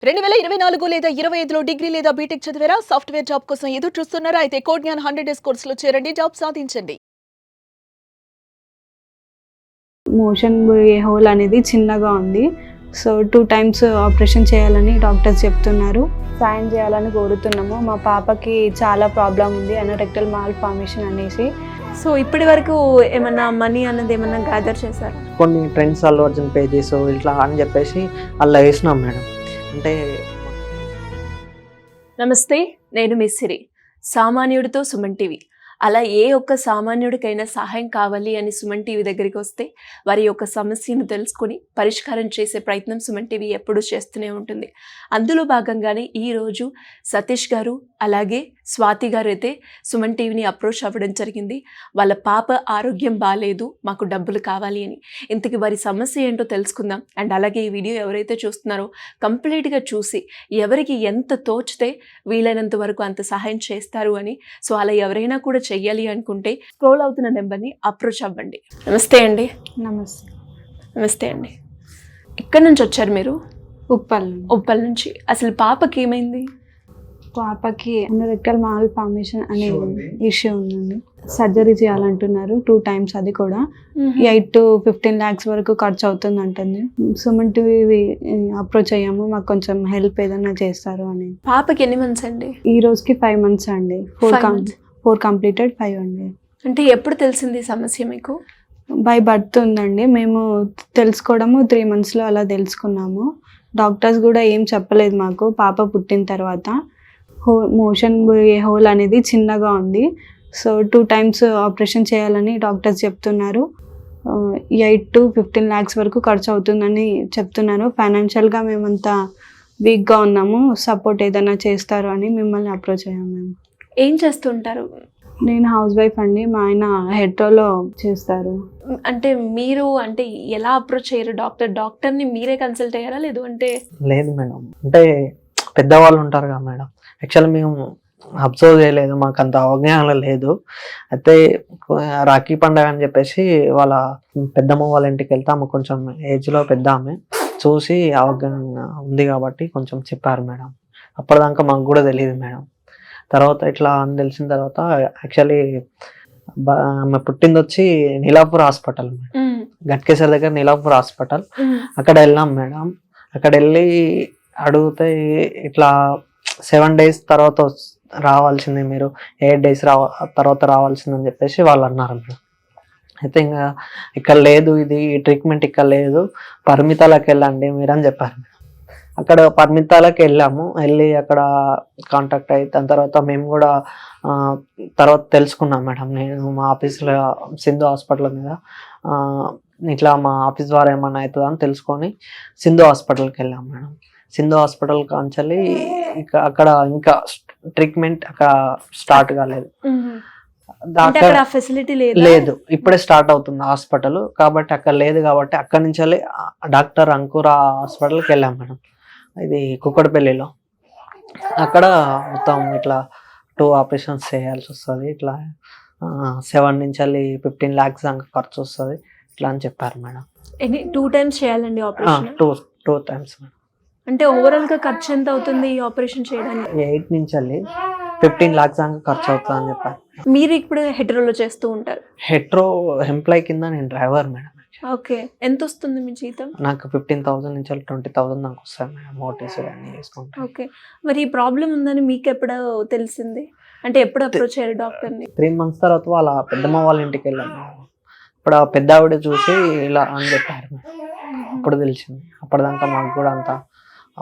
2024 లేదా 25లో డిగ్రీ లేదా బీటెక్ చదివారా? సాఫ్ట్‌వేర్ జాబ్ కోసం ఎదురు చూస్తున్నారా? అయితే కోడ్ జ్ఞాన్ 100 డేస్ కోర్సులో చేరండి, జాబ్ సాధించండి. మోషన్ పోయే హోల్ అనేది చిన్నగా ఉంది. సో 2 టైమ్స్ ఆపరేషన్ చేయాలని డాక్టర్స్ చెప్తున్నారు. సాయం చేయాలని కోరుతున్నాము. మా పాపకి చాలా ప్రాబ్లం ఉంది, అనరెక్టల్ మాల్ఫార్మేషన్ అనేసి. సో ఇప్పటి వరకు ఏమన్నా మనీ అన్నది ఏమన్నా గ్యాదర్ చేశారు? కొన్ని ఫ్రెండ్స్ అల్లు అర్జున్ పేజెస్ ఇట్లా అని చెప్పేసి అలా వేసినాం మేడం. అంటే నమస్తే, నేను మిస్ సిరి. సామాన్యుడితో సుమన్ టీవీ. అలా ఏ ఒక్క సామాన్యుడికైనా సహాయం కావాలి అని సుమన్ టీవీ దగ్గరికి వస్తే వారి యొక్క సమస్యను తెలుసుకుని పరిష్కారం చేసే ప్రయత్నం సుమన్ టీవీ ఎప్పుడూ చేస్తూనే ఉంటుంది. అందులో భాగంగానే ఈరోజు సతీష్ గారు అలాగే స్వాతి గారు అయితే సుమన్ టీవీని అప్రోచ్ అవ్వడం జరిగింది. వాళ్ళ పాప ఆరోగ్యం బాగాలేదు, మాకు డబ్బులు కావాలి అని. ఇంతకీ వారి సమస్య ఏంటో తెలుసుకుందాం. అండ్ అలాగే ఈ వీడియో ఎవరైతే చూస్తున్నారో కంప్లీట్గా చూసి ఎవరికి ఎంత తోచితే వీలైనంత వరకు అంత సహాయం చేస్తారు అని. సో అలా ఎవరైనా కూడా చెయ్యాలి అనుకుంటే స్క్రోల్ అవుతున్న నెంబర్ని అప్రోచ్ అవ్వండి. నమస్తే అండి. నమస్తే. నమస్తే అండి. ఎక్కడి నుంచి వచ్చారు మీరు? ఉప్పల్. ఉప్పల్ నుంచి. అసలు పాపకి ఏమైంది? పాపకి అనరెక్టల్ మాల్ఫార్మేషన్ అనే ఇష్యూ ఉందండి. సర్జరీ చేయాలంటున్నారు 2 టైమ్స్. అది కూడా 8 to 15 lakhs వరకు ఖర్చు అవుతుంది అంటుంది. సుమన్ టీవీ అప్రోచ్ అయ్యాము, మాకు కొంచెం హెల్ప్ ఏదైనా చేస్తారు అని. పాపకి ఎన్ని మంత్స్ అండి? ఈ రోజుకి 5 months అండి. 4 completed 5 అండి. అంటే ఎప్పుడు తెలిసింది సమస్య మీకు? బై బర్త్ ఉందండి. మేము తెలుసుకోవడము 3 monthsలో అలా తెలుసుకున్నాము. డాక్టర్స్ కూడా ఏం చెప్పలేదు మాకు పాప పుట్టిన తర్వాత. మోషన్ పోయే హోల్ అనేది చిన్నగా ఉంది. సో 2 టైమ్స్ ఆపరేషన్ చేయాలని డాక్టర్స్ చెప్తున్నారు. 8 to 15 lakhs వరకు ఖర్చు అవుతుందని చెప్తున్నారు. ఫైనాన్షియల్గా మేమంతా వీక్గా ఉన్నాము, సపోర్ట్ ఏదైనా చేస్తారు అని మిమ్మల్ని అప్రోచ్ అయ్యాము. మేము ఏం చేస్తుంటారు? నేను హౌస్ వైఫ్ అండి. మా ఆయన హెట్రోలో చేస్తారు. అంటే మీరు అంటే ఎలా అప్రోచ్ అయ్యారు? డాక్టర్ని మీరే కన్సల్ట్ అయ్యారా? లేదు అంటే లేదు మేడం, అంటే పెద్దవాళ్ళు ఉంటారు కదా మేడం. యాక్చువల్లీ మేము అబ్జర్వ్ చేయలేదు, మాకు అంత అవగాహన లేదు. అయితే రాఖీ పండగ అని చెప్పేసి వాళ్ళ పెద్దమ్మ వాళ్ళ ఇంటికి వెళ్తే ఆమె కొంచెం ఏజ్లో పెద్ద ఆమె చూసి అవగాహన ఉంది కాబట్టి కొంచెం చెప్పారు మేడం. అప్పటిదాకా మాకు కూడా తెలియదు మేడం. తర్వాత ఇట్లా అని తెలిసిన తర్వాత యాక్చువల్లీ ఆమె పుట్టింది వచ్చి నీలాపూర్ హాస్పిటల్ మేడం, గట్కేసర్ దగ్గర నీలాపూర్ హాస్పిటల్. అక్కడ వెళ్ళాం మేడం. అక్కడ వెళ్ళి అడిగితే ఇట్లా 7 days తర్వాత రావాల్సింది, మీరు 8 days తర్వాత రావాల్సిందని చెప్పేసి వాళ్ళు అన్నారు మేడం. అయితే ఇంకా ఇక్కడ లేదు, ఇది ట్రీట్మెంట్ ఇక్కడ లేదు, పరిమితాలకు వెళ్ళండి మీరు అని చెప్పారు మేడం. అక్కడ పరిమితాలకు వెళ్ళాము. వెళ్ళి అక్కడ కాంటాక్ట్ అయ్యి దాని తర్వాత మేము కూడా తర్వాత తెలుసుకున్నాం మేడం. నేను మా ఆఫీస్లో సింధు హాస్పిటల్ మీద ఇట్లా మా ఆఫీస్ ద్వారా ఏమన్నా అవుతుందా అని తెలుసుకొని సింధు హాస్పిటల్కి వెళ్ళాం మేడం. సింధు హాస్పిటల్ కాంచాలి అక్కడ ఇంకా ట్రీట్మెంట్ అక్కడ స్టార్ట్ కాలేదు. ఫెసిలిటీ లేదు, ఇప్పుడే స్టార్ట్ అవుతుంది హాస్పిటల్ కాబట్టి అక్కడ లేదు. కాబట్టి అక్కడి నుంచి డాక్టర్ అంకురా హాస్పిటల్కి వెళ్ళాం మేడం. ఇది కుక్కడపల్లిలో. అక్కడ మొత్తం ఇట్లా 2 operations చేయాల్సి వస్తుంది. ఇట్లా 7 నుంచి 15 lakhs దాకా ఖర్చు వస్తుంది ఇట్లా అని చెప్పారు మేడం. 2 times చేయాలండి ఆపరేషన్? 2 times madam. అంటే ఓవరాల్ గా ఖర్చు ఎంత అవుతుంది ఈ ఆపరేషన్ చేయడానికి? 8 నుంచి 15 lakhs దాకా ఖర్చు అవుతుంది అని చెప్పారు. మీరు ఇప్పుడు హెట్రోలో చేస్తూ ఉంటారు? హెట్రో ఎంప్లాయ్ కింద నేను డ్రైవర్ మేడం. ఓకే, ఎంత వస్తుంది మీ జీతం? నాకు 15,000 నుంచి 20,000 దాకా వస్తాయి మేడం, మోటీస్ అన్నీ చేసుకుంటాను. ఓకే, మరి ఈ ప్రాబ్లం ఉందని మీకు ఎప్పుడు తెలిసింది? అంటే ఎప్పుడు అప్రోచ్ అయ్యారు డాక్టర్ని? 3 months తర్వాత వాళ్ళ పెద్దమ్మ వాళ్ళ ఇంటికి వెళ్ళాను. ఇప్పుడు ఆ పెద్ద ఆవిడ చూసి ఇలా అని చెప్పారు మేడం. అప్పుడు తెలిసింది. అప్పటిదాకా మాకు కూడా అంత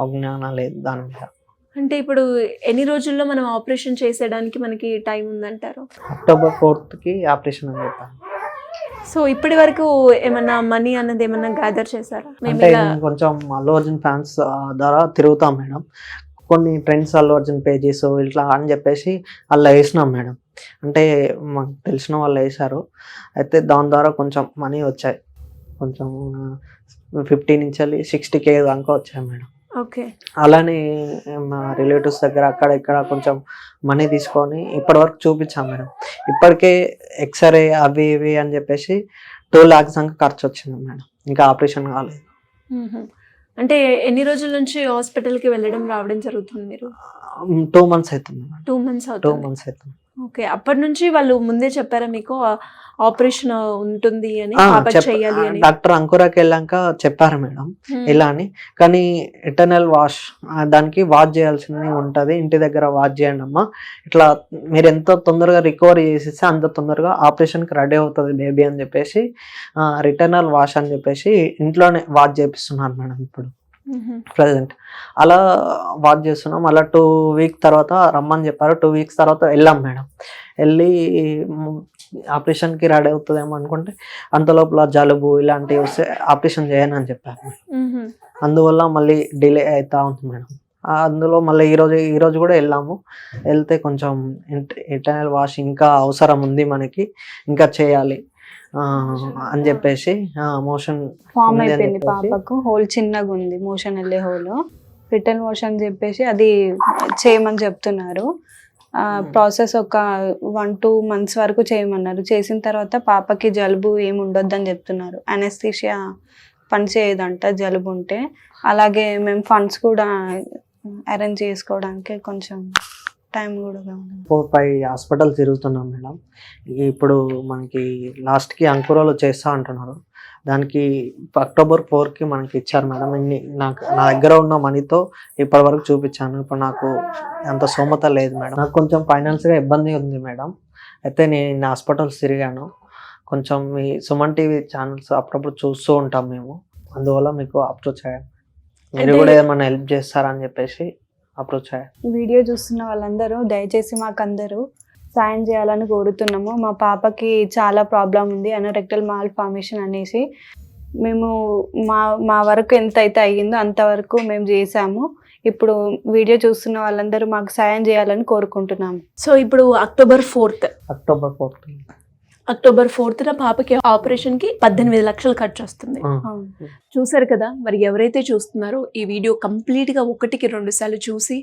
అవజ్ఞానం లేదు దాని మీద. అంటే ఇప్పుడు ఎన్ని రోజుల్లో మనం ఆపరేషన్ చేసేయడానికి మనకి టైం ఉందంటారు? October 4th ఆపరేషన్ అని చెప్పాను. సో ఇప్పటి వరకు ఏమన్నా మనీ అన్నది ఏమన్నా గ్యాదర్ చేశారా? అంటే కొంచెం అల్లు అర్జున్ ఫ్యాన్స్ ద్వారా తిరుగుతాం మేడం. కొన్ని ఫ్రెండ్స్ అల్లు అర్జున్ పేజెస్ ఇట్లా అని చెప్పేసి అలా వేసినాం మేడం. అంటే మాకు తెలిసిన వాళ్ళు వేశారు. అయితే దాని ద్వారా కొంచెం మనీ వచ్చాయి. కొంచెం 50 నుంచి 60K దాకా వచ్చాయి మేడం. ఓకే, అలానే మా రిలేటివ్స్ దగ్గర అక్కడ ఇక్కడ కొంచెం మనీ తీసుకొని ఇప్పటి వరకు చూపించాం మేడం. ఇప్పటికే ఎక్స్రే అవి ఇవి అని చెప్పేసి 2 lakhs దాకా ఖర్చు వచ్చింది మేడం. ఇంకా ఆపరేషన్ కాలేదు. అంటే ఎన్ని రోజుల నుంచి హాస్పిటల్కి వెళ్ళడం రావడం జరుగుతుంది మీరు? 2 months అవుతుంది మేడం. 2 months 2 అవుతుంది. months అవుతుంది. ఓకే, అప్పటి నుంచి వాళ్ళు ముందే చెప్పారా మీకు ఆపరేషన్ ఉంటుంది అని, ఆ, పాప చేయాలి అని? డాక్టర్ అంకురాకి వెళ్ళాక చెప్పారు మేడం ఇలా అని. కానీ ఎటర్నల్ వాష్ దానికి వాష్ చేయాల్సినవి ఉంటది, ఇంటి దగ్గర వాష్ చేయండి అమ్మా, ఇట్లా మీరు ఎంత తొందరగా రికవరీ చేసేస్తే అంత తొందరగా ఆపరేషన్కి రెడీ అవుతుంది బేబీ అని చెప్పేసి రిటర్నల్ వాష్ అని చెప్పేసి ఇంట్లోనే వాష్ చేపిస్తున్నారు మేడం ఇప్పుడు ప్రజెంట్. అలా వాచ్ చేస్తున్నాం. అలా 2 weeks తర్వాత రమ్మని చెప్పారు. 2 weeks తర్వాత వెళ్ళాం మేడం. వెళ్ళి ఆపరేషన్కి రెడీ అవుతుందేమో అనుకుంటే అంతలోపల జలుబు ఇలాంటివి వస్తే ఆపరేషన్ చేయను అని చెప్పారు. అందువల్ల మళ్ళీ డిలే అవుతా ఉంది మేడం. అందులో మళ్ళీ ఈరోజు కూడా వెళ్ళాము. వెళ్తే కొంచెం ఇంటర్నల్ వాష్ ఇంకా అవసరం ఉంది మనకి, ఇంకా చేయాలి అని చెప్పేసి మోషన్ ఫామ్ అయిపోయింది పాపకు, హోల్ చిన్నగా ఉంది, మోషన్ వెళ్ళే హోల్. రిటర్న్ వాష్ అని చెప్పేసి అది చేయమని చెప్తున్నారు. ప్రాసెస్ ఒక 1-2 months వరకు చేయమన్నారు. చేసిన తర్వాత పాపకి జలుబు ఏమి ఉండొద్దని చెప్తున్నారు. అనెస్థీషియా పని చేయదంట జలుబు ఉంటే. అలాగే మేము ఫండ్స్ కూడా అరేంజ్ చేసుకోవడానికి కొంచెం టైం కూడా కావాలి. 4-5 హాస్పిటల్ తిరుగుతున్నాం మేడం. ఇప్పుడు మనకి లాస్ట్కి అంకురాలు చేస్తా అంటున్నారు. దానికి October 4కి మనకి ఇచ్చారు మేడం. నా దగ్గర ఉన్న మనీతో ఇప్పటి వరకు చూపించాను. ఇప్పుడు నాకు అంత స్తోమత లేదు మేడం. నాకు కొంచెం ఫైనాన్స్గా ఇబ్బంది ఉంది మేడం. అయితే నేను హాస్పిటల్స్ తిరిగాను. కొంచెం మీ సుమన్ టీవీ ఛానల్స్ అప్పుడప్పుడు చూస్తూ ఉంటాం మేము, అందువల్ల మీకు అప్రోచ్ అయ్యాం. మీరు కూడా ఏమైనా హెల్ప్ చేస్తారని చెప్పేసి అప్రోచ్ అయ్యాం. వీడియో చూస్తున్న వాళ్ళందరూ దయచేసి మాకందరూ సాయం చేయాలని కోరుతున్నాము. మా పాపకి చాలా ప్రాబ్లం ఉంది, అనరెక్టల్ మాల్ఫార్మేషన్ అనేసి. మేము మా వరకు ఎంత అయితే అయ్యిందో అంతవరకు మేము చేసాము. ఇప్పుడు వీడియో చూస్తున్న వాళ్ళందరూ మాకు సాయం చేయాలని కోరుకుంటున్నాము. సో ఇప్పుడు October 4th October 4th పాపకి ఆపరేషన్ కి 18 లక్షలు ఖర్చు వస్తుంది. చూసారు కదా, మరి ఎవరైతే చూస్తున్నారో ఈ వీడియో కంప్లీట్ గా 1కి 2 సార్లు చూసి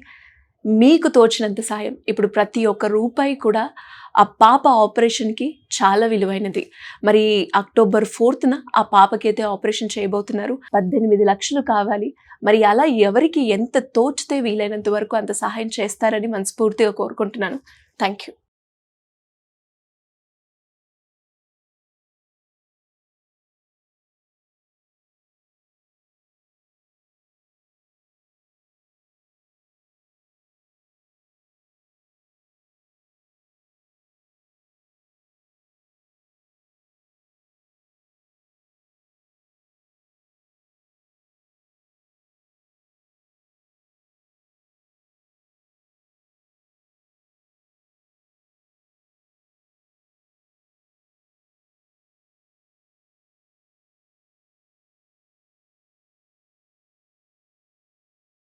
మీకు తోచినంత సాయం, ఇప్పుడు ప్రతి ఒక్క రూపాయి కూడా ఆ పాప ఆపరేషన్కి చాలా విలువైనది. మరి October 4th ఆ పాపకైతే ఆపరేషన్ చేయబోతున్నారు. 18 లక్షలు కావాలి. మరి అలా ఎవరికి ఎంత తోచితే వీలైనంత వరకు అంత సహాయం చేస్తారని మనస్ఫూర్తిగా కోరుకుంటున్నాను. Thank you.